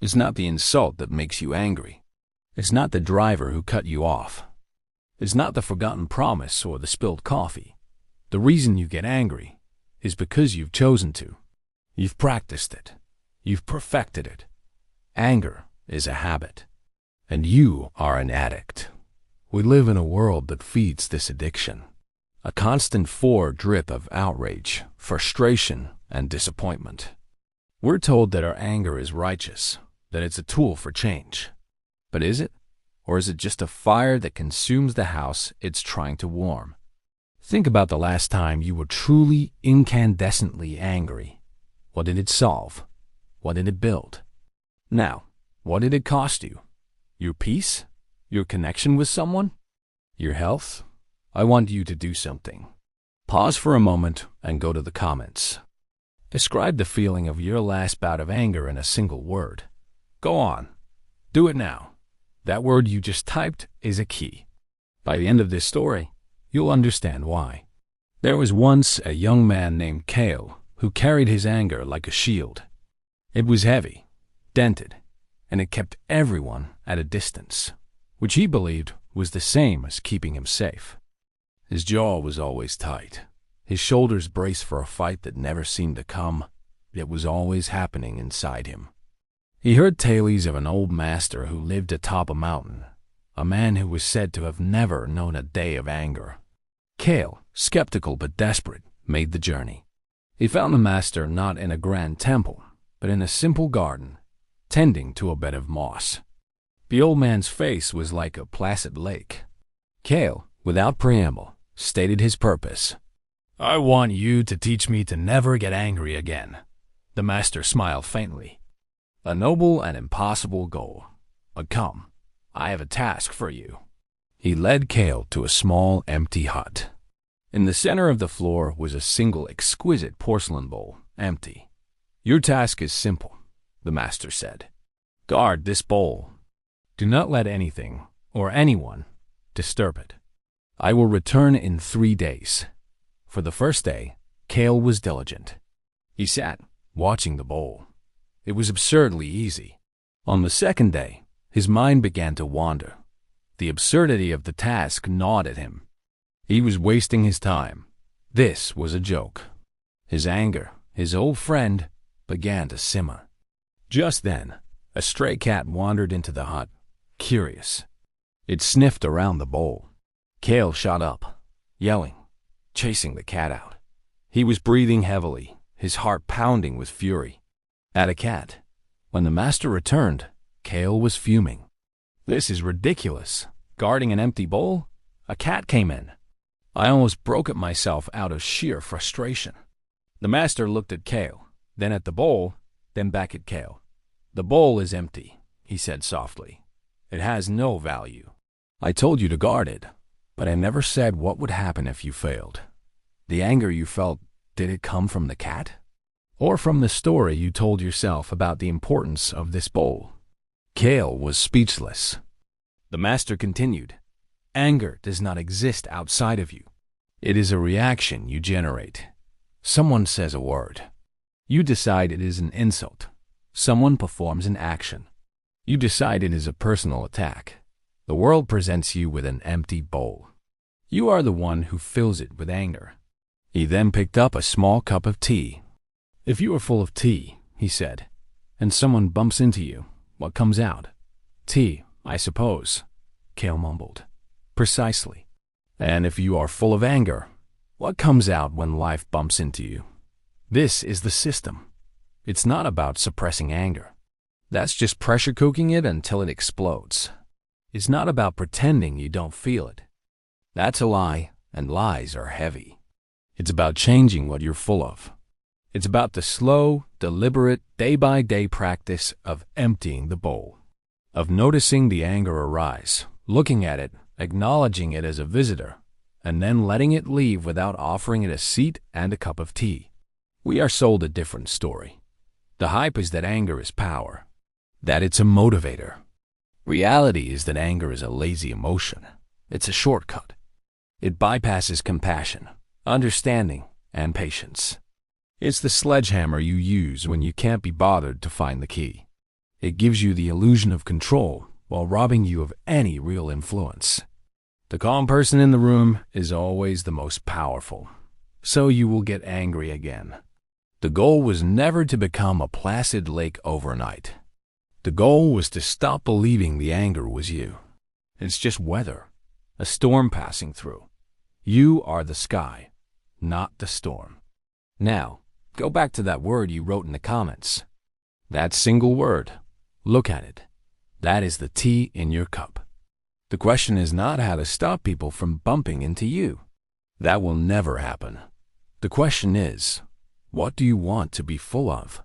It's not the insult that makes you angry. It's not the driver who cut you off. It's not the forgotten promise or the spilled coffee. The reason you get angry is because you've chosen to. You've practiced it. You've perfected it. Anger is a habit, and you are an addict. We live in a world that feeds this addiction. A constant drip of outrage, frustration, and disappointment. We're told that our anger is righteous, that it's a tool for change. But is it? Or is it just a fire that consumes the house it's trying to warm? Think about the last time you were truly incandescently angry. What did it solve? What did it build? Now, what did it cost you? Your peace? Your connection with someone? Your health? I want you to do something. Pause for a moment and go to the comments. Describe the feeling of your last bout of anger in a single word. Go on. Do it now. That word you just typed is a key. By the end of this story, you'll understand why. There was once a young man named Kale who carried his anger like a shield. It was heavy, dented, and it kept everyone at a distance, which he believed was the same as keeping him safe. His jaw was always tight, his shoulders braced for a fight that never seemed to come, yet was always happening inside him. He heard tales of an old master who lived atop a mountain, a man who was said to have never known a day of anger. Kale, skeptical but desperate, made the journey. He found the master not in a grand temple, but in a simple garden, tending to a bed of moss. The old man's face was like a placid lake. Kale, without preamble, stated his purpose. "I want you to teach me to never get angry again." The master smiled faintly. "A noble and impossible goal. But come, I have a task for you." He led Kale to a small, empty hut. In the center of the floor was a single exquisite porcelain bowl, empty. "Your task is simple," the master said. "Guard this bowl. Do not let anything or anyone disturb it. I will return in 3 days." For the first day, Kale was diligent. He sat, watching the bowl. It was absurdly easy. On the second day, his mind began to wander. The absurdity of the task gnawed at him. He was wasting his time. This was a joke. His anger, his old friend, began to simmer. Just then, a stray cat wandered into the hut, curious. It sniffed around the bowl. Kale shot up, yelling, chasing the cat out. He was breathing heavily, his heart pounding with fury. At a cat. When the master returned, Kale was fuming. "This is ridiculous. Guarding an empty bowl? A cat came in." I almost broke it myself out of sheer frustration. The master looked at Kale, then at the bowl, then back at Kale. "The bowl is empty," he said softly. "It has no value. I told you to guard it, but I never said what would happen if you failed. The anger you felt, did it come from the cat? Or from the story you told yourself about the importance of this bowl?" Kale was speechless. The master continued, "Anger does not exist outside of you. It is a reaction you generate. Someone says a word. You decide it is an insult. Someone performs an action. You decide it is a personal attack. The world presents you with an empty bowl. You are the one who fills it with anger." He then picked up a small cup of tea. "If you are full of tea," he said, "and someone bumps into you, what comes out? Tea, I suppose," Kale mumbled. "Precisely. And if you are full of anger, what comes out when life bumps into you? This is the system. It's not about suppressing anger. That's just pressure cooking it until it explodes. It's not about pretending you don't feel it. That's a lie, and lies are heavy. It's about changing what you're full of. It's about the slow, deliberate, day-by-day practice of emptying the bowl, of noticing the anger arise, looking at it, acknowledging it as a visitor, and then letting it leave without offering it a seat and a cup of tea. We are sold a different story. The hype is that anger is power, that it's a motivator. Reality is that anger is a lazy emotion. It's a shortcut. It bypasses compassion, understanding, and patience. It's the sledgehammer you use when you can't be bothered to find the key. It gives you the illusion of control while robbing you of any real influence. The calm person in the room is always the most powerful, so you will get angry again. The goal was never to become a placid lake overnight. The goal was to stop believing the anger was you. It's just weather, a storm passing through. You are the sky, not the storm. Now, go back to that word you wrote in the comments. That single word. Look at it. That is the tea in your cup. The question is not how to stop people from bumping into you. That will never happen. The question is, what do you want to be full of?